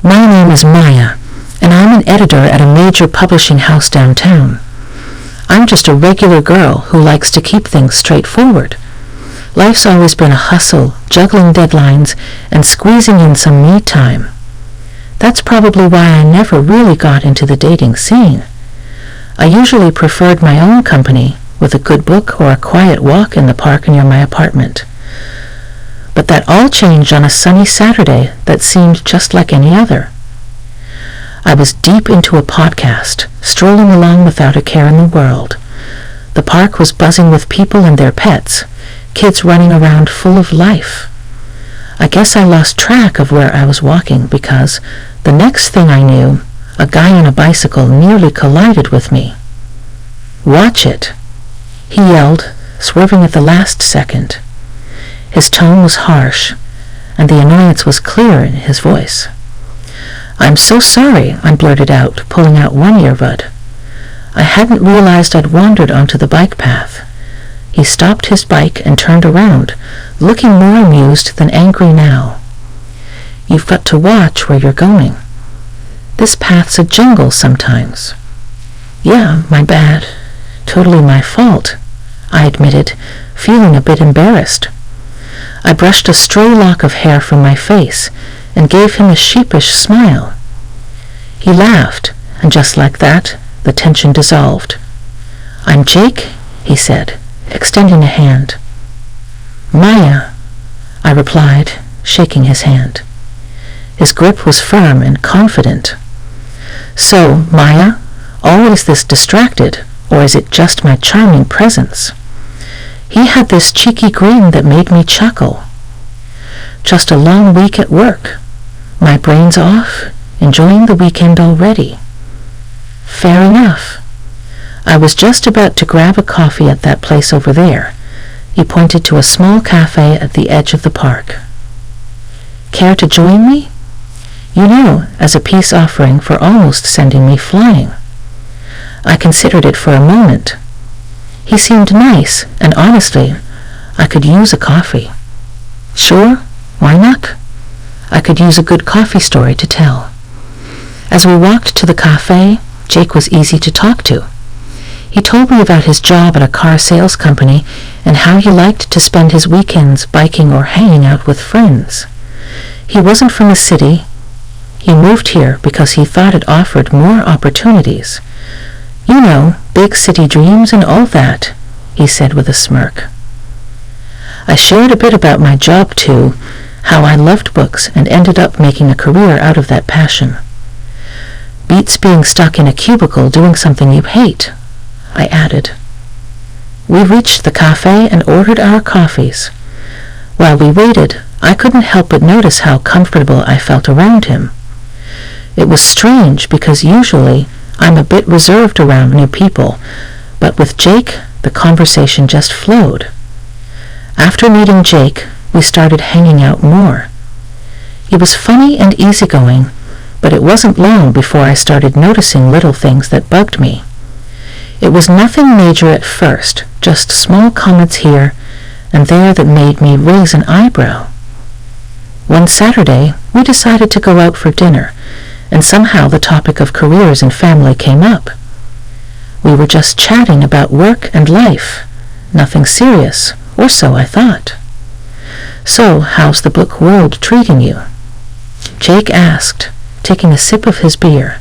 My name is Maya, and I'm an editor at a major publishing house downtown. I'm just a regular girl who likes to keep things straightforward. Life's always been a hustle, juggling deadlines, and squeezing in some me time. That's probably why I never really got into the dating scene. I usually preferred my own company, with a good book or a quiet walk in the park near my apartment. But that all changed on a sunny Saturday that seemed just like any other. I was deep into a podcast, strolling along without a care in the world. The park was buzzing with people and their pets, kids running around full of life. I guess I lost track of where I was walking because the next thing I knew, a guy on a bicycle nearly collided with me. "Watch it," he yelled, swerving at the last second. His tone was harsh, and the annoyance was clear in his voice. "I'm so sorry," I blurted out, pulling out one earbud. I hadn't realized I'd wandered onto the bike path. He stopped his bike and turned around, looking more amused than angry now. "You've got to watch where you're going. This path's a jungle sometimes." "Yeah, my bad. Totally my fault," I admitted, feeling a bit embarrassed. I brushed a stray lock of hair from my face and gave him a sheepish smile. He laughed, and just like that, the tension dissolved. "I'm Jake," he said, extending a hand. "Maya," I replied, shaking his hand. His grip was firm and confident. "So, Maya, always this distracted, or is it just my charming presence?" He had this cheeky grin that made me chuckle. "Just a long week at work. My brain's off, enjoying the weekend already." "Fair enough. I was just about to grab a coffee at that place over there." He pointed to a small cafe at the edge of the park. "Care to join me? You know, as a peace offering for almost sending me flying." I considered it for a moment. He seemed nice, and honestly, I could use a coffee. Sure, why not? I could use a good coffee story to tell. As we walked to the cafe, Jake was easy to talk to. He told me about his job at a car sales company and how he liked to spend his weekends biking or hanging out with friends. He wasn't from the city. He moved here because he thought it offered more opportunities. "You know, big city dreams and all that," he said with a smirk. I shared a bit about my job too, how I loved books and ended up making a career out of that passion. "Beats being stuck in a cubicle doing something you hate," I added. We reached the cafe and ordered our coffees. While we waited, I couldn't help but notice how comfortable I felt around him. It was strange because usually I'm a bit reserved around new people, but with Jake, the conversation just flowed. After meeting Jake, we started hanging out more. He was funny and easygoing, but it wasn't long before I started noticing little things that bugged me. It was nothing major at first, just small comments here and there that made me raise an eyebrow. One Saturday, we decided to go out for dinner, and somehow the topic of careers and family came up. We were just chatting about work and life, nothing serious, or so I thought. "So, how's the book world treating you?" Jake asked, taking a sip of his beer.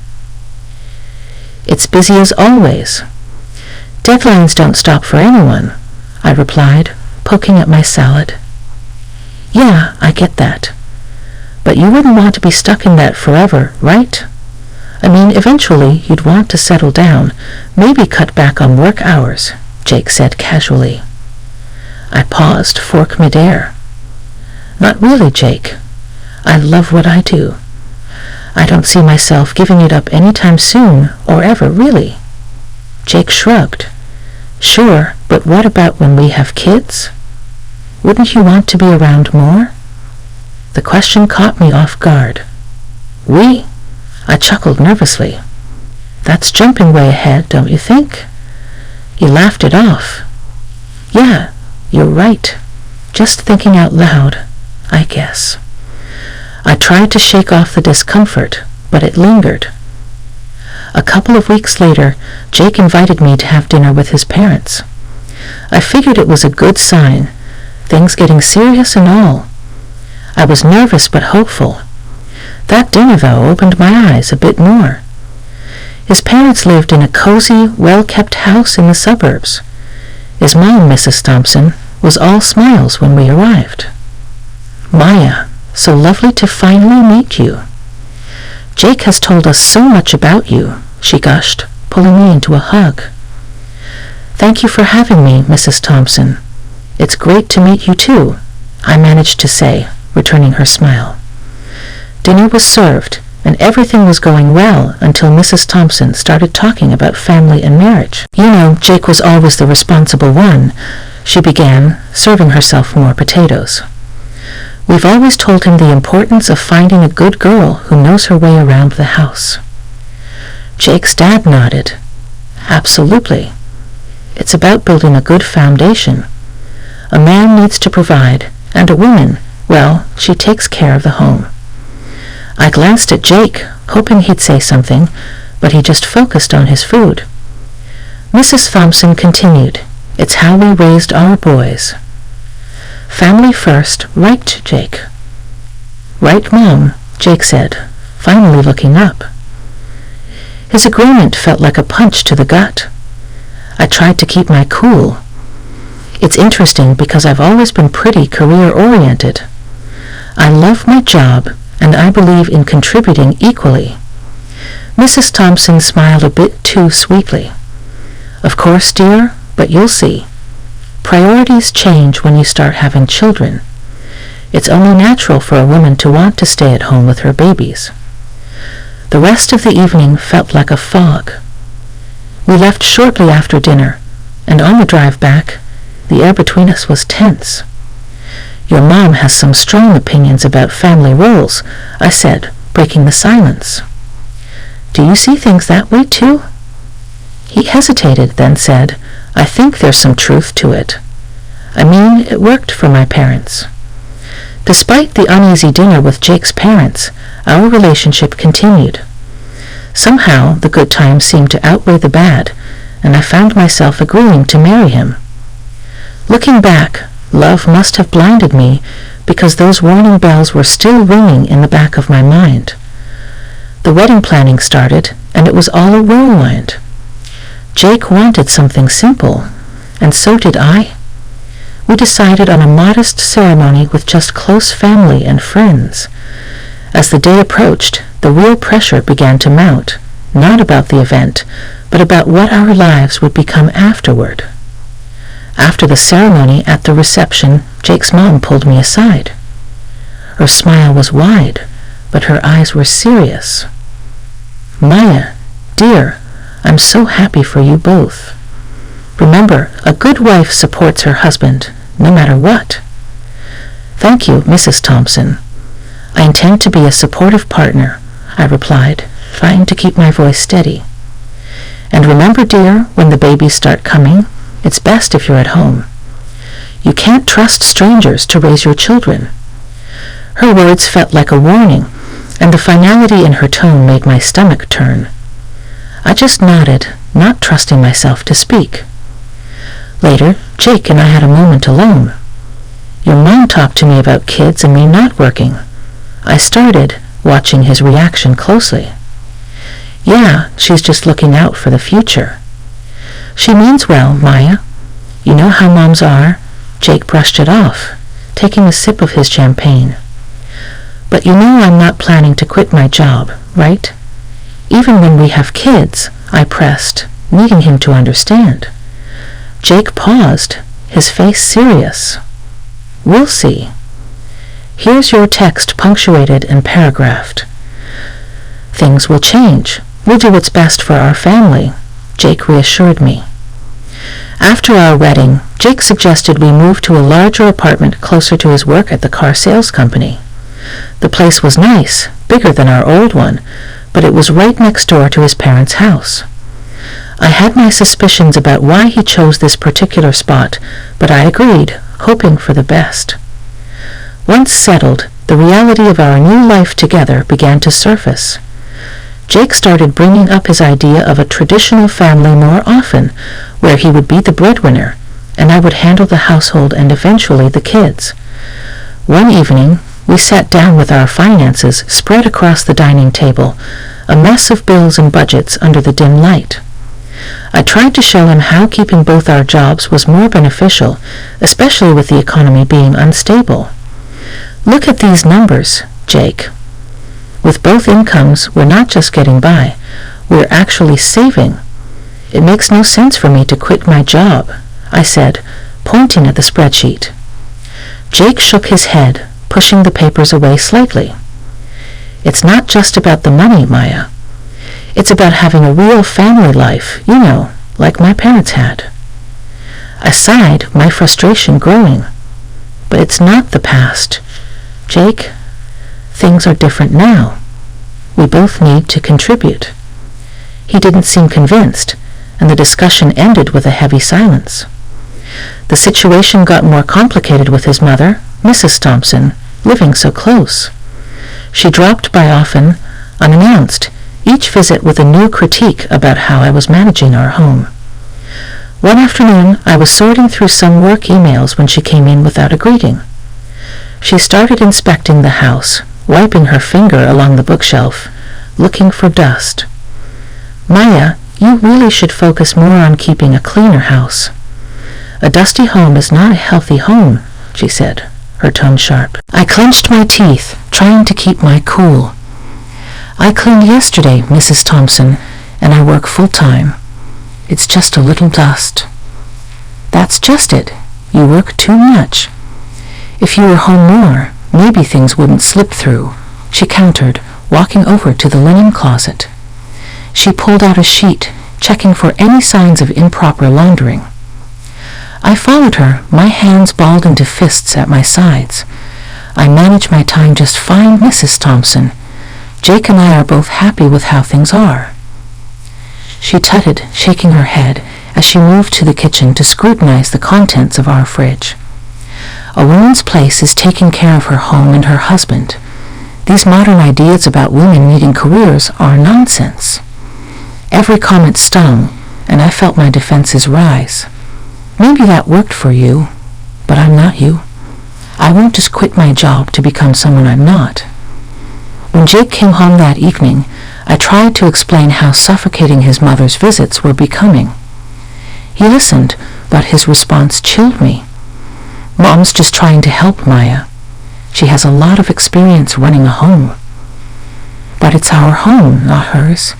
"It's busy as always. Deadlines don't stop for anyone," I replied, poking at my salad. "Yeah, I get that. But you wouldn't want to be stuck in that forever, right? I mean, eventually you'd want to settle down, maybe cut back on work hours," Jake said casually. I paused, fork midair. "Not really, Jake. I love what I do. I don't see myself giving it up anytime soon, or ever, really." Jake shrugged. "Sure, but what about when we have kids? Wouldn't you want to be around more?" The question caught me off guard. "We?" I chuckled nervously. "That's jumping way ahead, don't you think?" He laughed it off. "Yeah, you're right. Just thinking out loud, I guess." I tried to shake off the discomfort, but it lingered. A couple of weeks later, Jake invited me to have dinner with his parents. I figured it was a good sign, things getting serious and all. I was nervous but hopeful. That dinner, though, opened my eyes a bit more. His parents lived in a cozy, well-kept house in the suburbs. His mom, Mrs. Thompson, was all smiles when we arrived. "Maya, so lovely to finally meet you. Jake has told us so much about you," she gushed, pulling me into a hug. "Thank you for having me, Mrs. Thompson. It's great to meet you too," I managed to say, returning her smile. Dinner was served, and everything was going well until Mrs. Thompson started talking about family and marriage. "You know, Jake was always the responsible one," she began, serving herself more potatoes. "We've always told him the importance of finding a good girl who knows her way around the house." Jake's dad nodded. "Absolutely. It's about building a good foundation. A man needs to provide, and a woman, well, she takes care of the home." I glanced at Jake, hoping he'd say something, but he just focused on his food. Mrs. Thompson continued, "It's how we raised our boys." "Family first, right, Jake?" "Right, Mom," Jake said, finally looking up. His agreement felt like a punch to the gut. I tried to keep my cool. It's interesting because I've always been pretty career-oriented. I love my job, and I believe in contributing equally. Mrs. Thompson smiled a bit too sweetly. "Of course, dear, but you'll see. Priorities change when you start having children. It's only natural for a woman to want to stay at home with her babies." The rest of the evening felt like a fog. We left shortly after dinner, and on the drive back, the air between us was tense. "Your mom has some strong opinions about family roles," I said, breaking the silence. "Do you see things that way too?" He hesitated, then said, "I think there's some truth to it. I mean, it worked for my parents." Despite the uneasy dinner with Jake's parents, our relationship continued. Somehow, the good times seemed to outweigh the bad, and I found myself agreeing to marry him. Looking back, love must have blinded me, because those warning bells were still ringing in the back of my mind. The wedding planning started, and it was all a whirlwind. Jake wanted something simple, and so did I. We decided on a modest ceremony with just close family and friends. As the day approached, the real pressure began to mount, not about the event, but about what our lives would become afterward. After the ceremony at the reception, Jake's mom pulled me aside. Her smile was wide, but her eyes were serious. "Maya, dear, I'm so happy for you both. Remember, a good wife supports her husband, no matter what." "Thank you, Mrs. Thompson. I intend to be a supportive partner," I replied, trying to keep my voice steady. "And remember, dear, when the babies start coming, it's best if you're at home. You can't trust strangers to raise your children." Her words felt like a warning, and the finality in her tone made my stomach turn. I just nodded, not trusting myself to speak. Later, Jake and I had a moment alone. "Your mom talked to me about kids and me not working." I started, watching his reaction closely. "Yeah, she's just looking out for the future." "She means well, Maya. You know how moms are." Jake brushed it off, taking a sip of his champagne. "But you know I'm not planning to quit my job, right? Even when we have kids," I pressed, needing him to understand. Jake paused, his face serious. "We'll see. Here's your text punctuated and paragraphed. Things will change. We'll do what's best for our family," Jake reassured me. After our wedding, Jake suggested we move to a larger apartment closer to his work at the car sales company. The place was nice, bigger than our old one, but it was right next door to his parents' house. I had my suspicions about why he chose this particular spot, but I agreed, hoping for the best. Once settled, The reality of our new life together began to surface. Jake started bringing up his idea of a traditional family more often, where he would be the breadwinner, and I would handle the household and eventually the kids. One evening, we sat down with our finances spread across the dining table, a mess of bills and budgets under the dim light. I tried to show him how keeping both our jobs was more beneficial, especially with the economy being unstable. Look at these numbers, Jake. With both incomes, we're not just getting by, we're actually saving. It makes no sense for me to quit my job, I said, pointing at the spreadsheet. Jake shook his head, pushing the papers away slightly. It's not just about the money, Maya. It's about having a real family life, you know, like my parents had. I sighed, my frustration growing. But it's not the past. Jake, things are different now. We both need to contribute. He didn't seem convinced, and the discussion ended with a heavy silence. The situation got more complicated with his mother, Mrs. Thompson, living so close. She dropped by often, unannounced, each visit with a new critique about how I was managing our home. One afternoon, I was sorting through some work emails when she came in without a greeting. She started inspecting the house, wiping her finger along the bookshelf, looking for dust. Maya, you really should focus more on keeping a cleaner house. A dusty home is not a healthy home, she said, her tone sharp. I clenched my teeth, trying to keep my cool. I cleaned yesterday, Mrs. Thompson, and I work full-time. It's just a little dust. That's just it. You work too much. If you were home more, maybe things wouldn't slip through, she countered, walking over to the linen closet. She pulled out a sheet, checking for any signs of improper laundering. I followed her, my hands balled into fists at my sides. I manage my time just fine, Mrs. Thompson. Jake and I are both happy with how things are. She tutted, shaking her head, as she moved to the kitchen to scrutinize the contents of our fridge. A woman's place is taking care of her home and her husband. These modern ideas about women needing careers are nonsense. Every comment stung, and I felt my defenses rise. Maybe that worked for you, but I'm not you. I won't just quit my job to become someone I'm not. When Jake came home that evening, I tried to explain how suffocating his mother's visits were becoming. He listened, but his response chilled me. Mom's just trying to help Maya. She has a lot of experience running a home. But it's our home, not hers.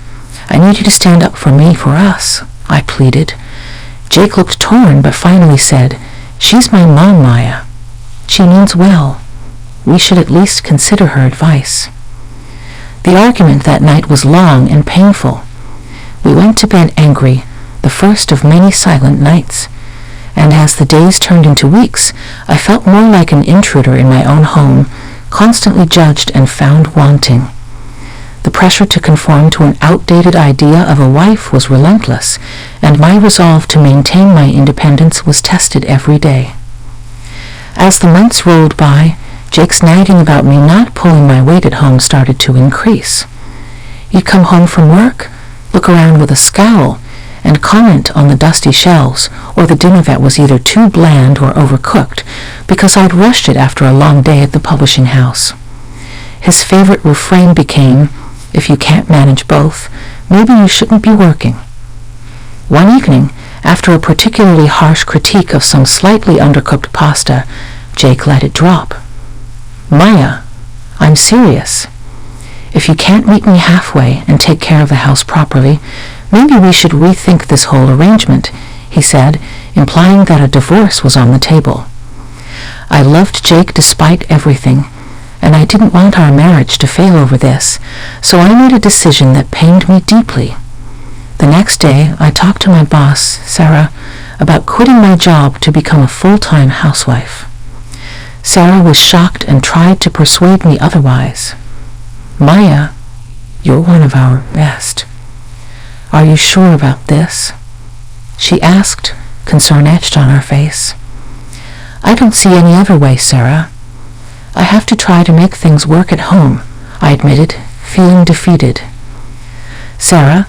I need you to stand up for me, for us, I pleaded. Jake looked torn, but finally said, She's my mom, Maya. She means well. We should at least consider her advice. The argument that night was long and painful. We went to bed angry, the first of many silent nights. And as the days turned into weeks, I felt more like an intruder in my own home, constantly judged and found wanting. The pressure to conform to an outdated idea of a wife was relentless, and my resolve to maintain my independence was tested every day. As the months rolled by, Jake's nagging about me not pulling my weight at home started to increase. He'd come home from work, look around with a scowl, and comment on the dusty shelves or the dinner that was either too bland or overcooked because I'd rushed it after a long day at the publishing house. His favorite refrain became, If you can't manage both, maybe you shouldn't be working. One evening, after a particularly harsh critique of some slightly undercooked pasta, Jake let it drop. Maya, I'm serious. If you can't meet me halfway and take care of the house properly, maybe we should rethink this whole arrangement, he said, implying that a divorce was on the table. I loved Jake despite everything, and I didn't want our marriage to fail over this, so I made a decision that pained me deeply. The next day, I talked to my boss, Sarah, about quitting my job to become a full-time housewife. Sarah was shocked and tried to persuade me otherwise. Maya, you're one of our best. Are you sure about this? She asked, concern etched on her face. I don't see any other way, Sarah. I have to try to make things work at home, I admitted, feeling defeated. Sarah,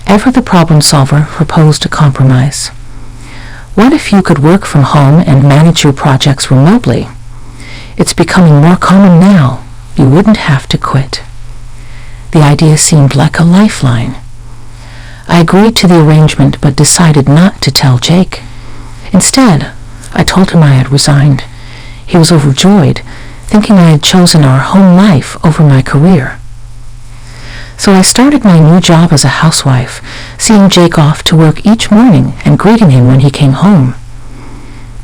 ever the problem solver, proposed a compromise. What if you could work from home and manage your projects remotely? It's becoming more common now. You wouldn't have to quit. The idea seemed like a lifeline. I agreed to the arrangement but decided not to tell Jake. Instead, I told him I had resigned. He was overjoyed, thinking I had chosen our home life over my career. So I started my new job as a housewife, seeing Jake off to work each morning and greeting him when he came home.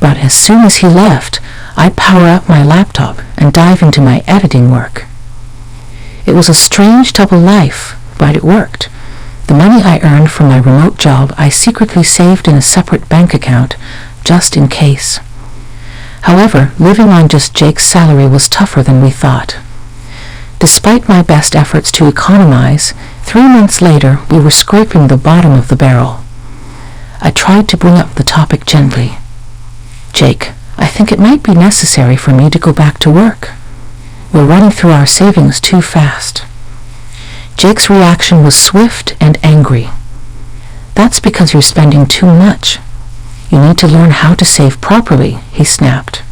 But as soon as he left, I'd power up my laptop and dive into my editing work. It was a strange double life, but it worked. The money I earned from my remote job I secretly saved in a separate bank account, just in case. However, living on just Jake's salary was tougher than we thought. Despite my best efforts to economize, 3 months later we were scraping the bottom of the barrel. I tried to bring up the topic gently. Jake, I think it might be necessary for me to go back to work. We're running through our savings too fast. Jake's reaction was swift and angry. That's because you're spending too much. You need to learn how to save properly, he snapped.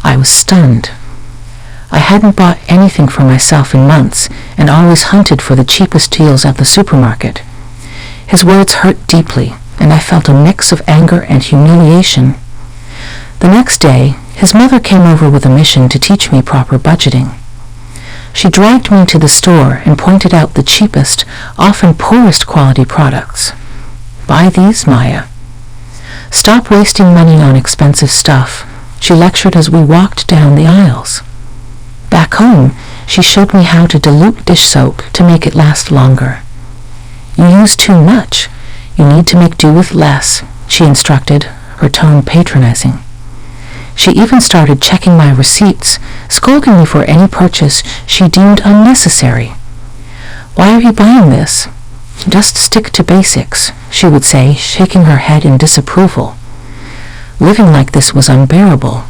I was stunned. I hadn't bought anything for myself in months and always hunted for the cheapest deals at the supermarket. His words hurt deeply, and I felt a mix of anger and humiliation. The next day, his mother came over with a mission to teach me proper budgeting. She dragged me to the store and pointed out the cheapest, often poorest quality products. Buy these, Maya. Stop wasting money on expensive stuff, she lectured as we walked down the aisles. Back home, she showed me how to dilute dish soap to make it last longer. You use too much. You need to make do with less, she instructed, her tone patronizing. She even started checking my receipts, scolding me for any purchase she deemed unnecessary. Why are you buying this? Just stick to basics, she would say, shaking her head in disapproval. Living like this was unbearable.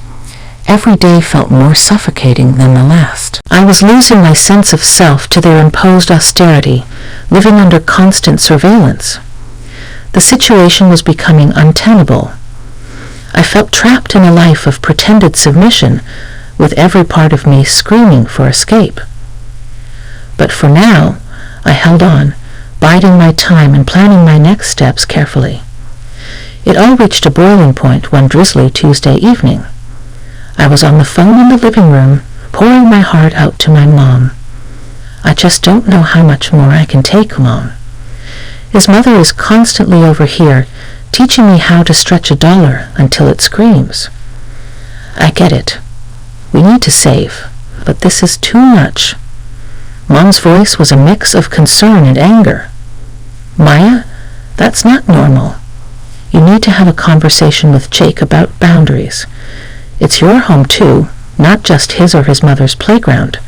Every day felt more suffocating than the last. I was losing my sense of self to their imposed austerity, living under constant surveillance. The situation was becoming untenable. I felt trapped in a life of pretended submission, with every part of me screaming for escape. But for now, I held on, biding my time and planning my next steps carefully. It all reached a boiling point one drizzly Tuesday evening. I was on the phone in the living room, pouring my heart out to my mom. I just don't know how much more I can take, Mom. His mother is constantly over here, teaching me how to stretch $1 until it screams. I get it. We need to save, but this is too much. Mom's voice was a mix of concern and anger. Maya, that's not normal. You need to have a conversation with Jake about boundaries. It's your home too, not just his or his mother's playground.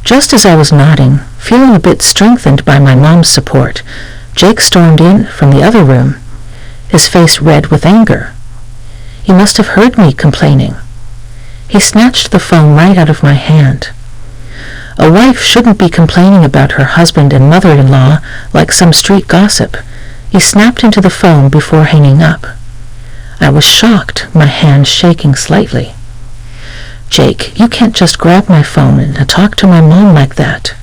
Just as I was nodding, feeling a bit strengthened by my mom's support, Jake stormed in from the other room, his face red with anger. He must have heard me complaining. He snatched the phone right out of my hand. A wife shouldn't be complaining about her husband and mother-in-law like some street gossip. He snapped into the phone before hanging up. I was shocked, my hand shaking slightly. Jake, you can't just grab my phone and talk to my mom like that.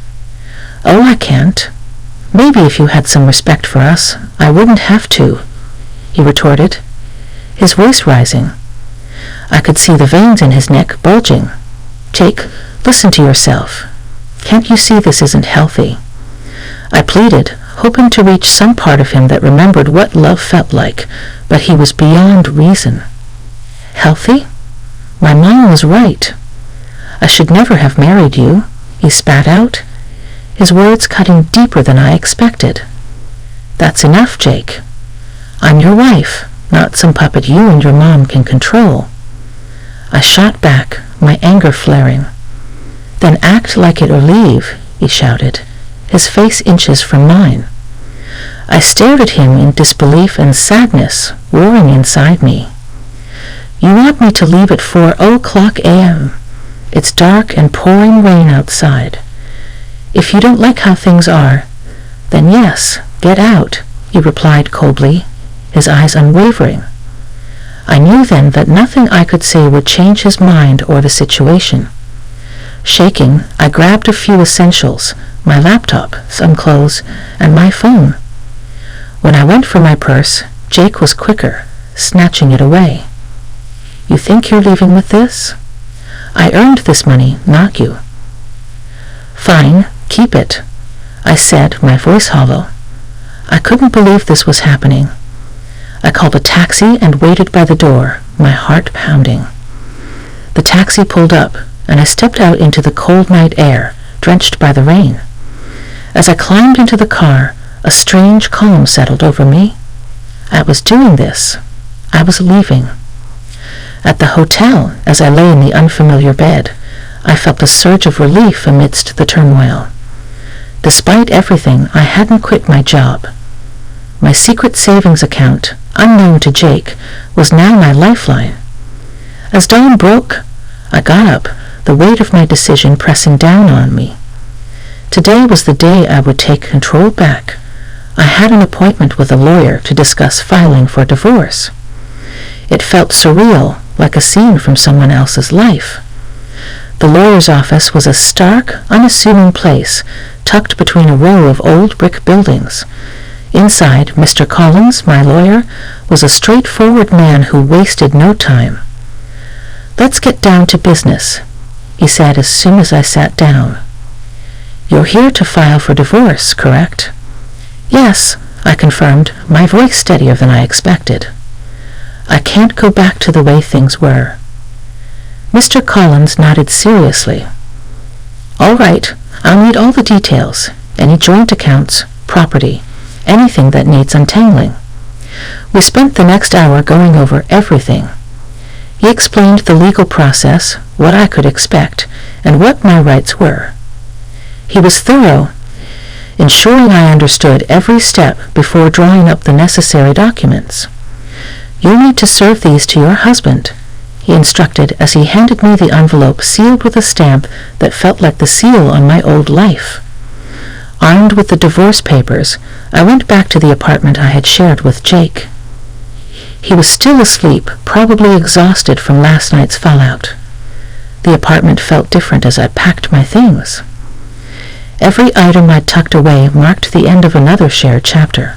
Oh, I can't. Maybe if you had some respect for us, I wouldn't have to, he retorted, his voice rising. I could see the veins in his neck bulging. Jake, listen to yourself. Can't you see this isn't healthy? I pleaded, hoping to reach some part of him that remembered what love felt like, but he was beyond reason. Healthy? My mom was right. I should never have married you, he spat out, his words cutting deeper than I expected. That's enough, Jake. I'm your wife, not some puppet you and your mom can control. I shot back, my anger flaring. Then act like it or leave, he shouted, his face inches from mine. I stared at him in disbelief and sadness warring inside me. You want me to leave at 4:00 a.m. It's dark and pouring rain outside. If you don't like how things are, then yes, get out, he replied coldly, his eyes unwavering. I knew then that nothing I could say would change his mind or the situation. Shaking, I grabbed a few essentials, my laptop, some clothes, and my phone. When I went for my purse, Jake was quicker, snatching it away. You think you're leaving with this? I earned this money, not you. Fine, keep it, I said, my voice hollow. I couldn't believe this was happening. I called a taxi and waited by the door, my heart pounding. The taxi pulled up, and I stepped out into the cold night air, drenched by the rain. As I climbed into the car, a strange calm settled over me. I was doing this. I was leaving. At the hotel, as I lay in the unfamiliar bed, I felt a surge of relief amidst the turmoil. Despite everything, I hadn't quit my job. My secret savings account, unknown to Jake, was now my lifeline. As dawn broke, I got up, the weight of my decision pressing down on me. Today was the day I would take control back. I had an appointment with a lawyer to discuss filing for divorce. It felt surreal, like a scene from someone else's life. The lawyer's office was a stark, unassuming place, tucked between a row of old brick buildings. Inside, Mr. Collins, my lawyer, was a straightforward man who wasted no time. Let's get down to business, he said as soon as I sat down. You're here to file for divorce, correct? Yes, I confirmed, my voice steadier than I expected. I can't go back to the way things were. Mr. Collins nodded seriously. All right, I'll need all the details, any joint accounts, property, anything that needs untangling. We spent the next hour going over everything. He explained the legal process, what I could expect, and what my rights were. He was thorough, ensuring I understood every step before drawing up the necessary documents. You'll need to serve these to your husband, he instructed as he handed me the envelope sealed with a stamp that felt like the seal on my old life. Armed with the divorce papers, I went back to the apartment I had shared with Jake. He was still asleep, probably exhausted from last night's fallout. The apartment felt different as I packed my things. Every item I'd tucked away marked the end of another shared chapter.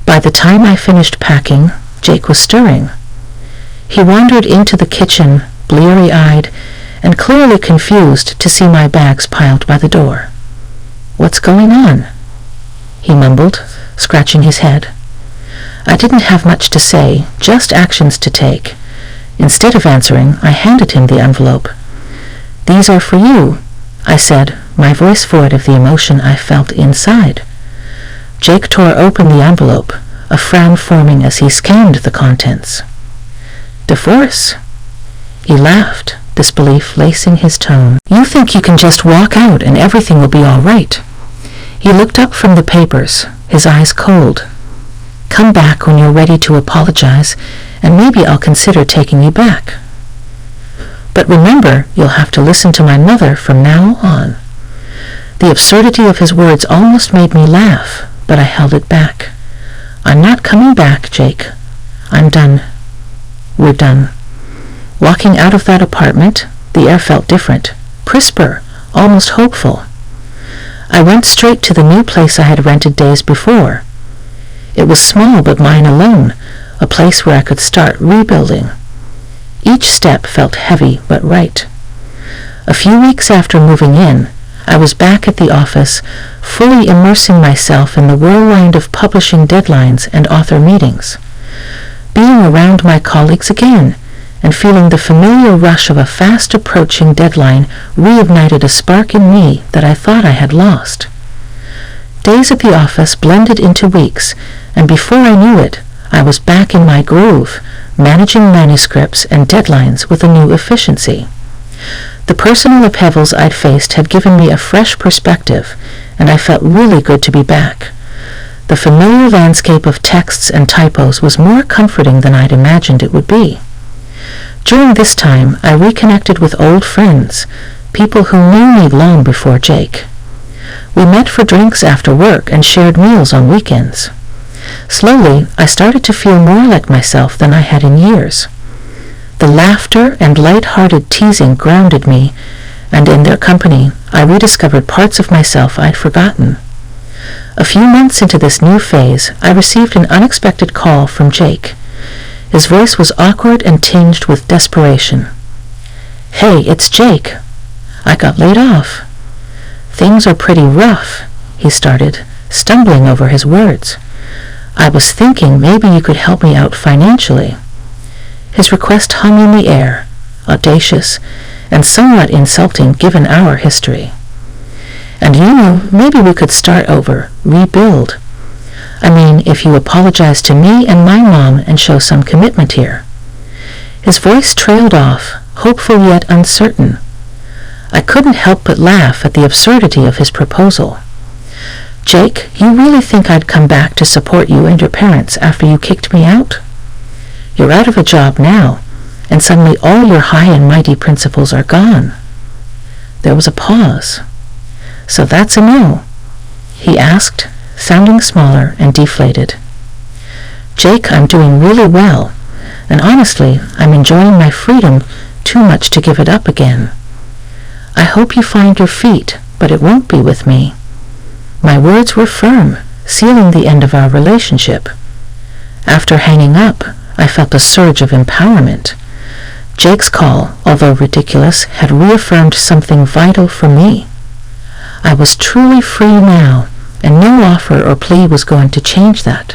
By the time I finished packing, Jake was stirring. He wandered into the kitchen, bleary-eyed, and clearly confused to see my bags piled by the door. What's going on? He mumbled, scratching his head. I didn't have much to say, just actions to take. Instead of answering, I handed him the envelope. These are for you, I said, my voice void of the emotion I felt inside. Jake tore open the envelope, a frown forming as he scanned the contents. Divorce? He laughed, disbelief lacing his tone. You think you can just walk out and everything will be all right. He looked up from the papers, his eyes cold. Come back when you're ready to apologize, and maybe I'll consider taking you back. But remember, you'll have to listen to my mother from now on. The absurdity of his words almost made me laugh, but I held it back. I'm not coming back, Jake. I'm done. We're done. Walking out of that apartment, the air felt different, crisper, almost hopeful. I went straight to the new place I had rented days before. It was small but mine alone, a place where I could start rebuilding. Each step felt heavy but right. A few weeks after moving in, I was back at the office, fully immersing myself in the whirlwind of publishing deadlines and author meetings. Being around my colleagues again, and feeling the familiar rush of a fast-approaching deadline reignited a spark in me that I thought I had lost. Days at the office blended into weeks, and before I knew it, I was back in my groove, managing manuscripts and deadlines with a new efficiency. The personal upheavals I'd faced had given me a fresh perspective, and I felt really good to be back. The familiar landscape of texts and typos was more comforting than I'd imagined it would be. During this time, I reconnected with old friends, people who knew me long before Jake. We met for drinks after work and shared meals on weekends. Slowly, I started to feel more like myself than I had in years. The laughter and light-hearted teasing grounded me, and in their company, I rediscovered parts of myself I'd forgotten. A few months into this new phase, I received an unexpected call from Jake. His voice was awkward and tinged with desperation. "Hey, it's Jake. I got laid off." "Things are pretty rough," he started, stumbling over his words. "I was thinking maybe you could help me out financially." His request hung in the air, audacious, and somewhat insulting given our history. "And maybe we could start over, rebuild. I mean, if you apologize to me and my mom and show some commitment here." His voice trailed off, hopeful yet uncertain. I couldn't help but laugh at the absurdity of his proposal. "Jake, you really think I'd come back to support you and your parents after you kicked me out? You're out of a job now, and suddenly all your high and mighty principles are gone." There was a pause. "So that's a no?" he asked, sounding smaller and deflated. "Jake, I'm doing really well, and honestly, I'm enjoying my freedom too much to give it up again. I hope you find your feet, but it won't be with me." My words were firm, sealing the end of our relationship. After hanging up, I felt a surge of empowerment. Jake's call, although ridiculous, had reaffirmed something vital for me. I was truly free now, and no offer or plea was going to change that.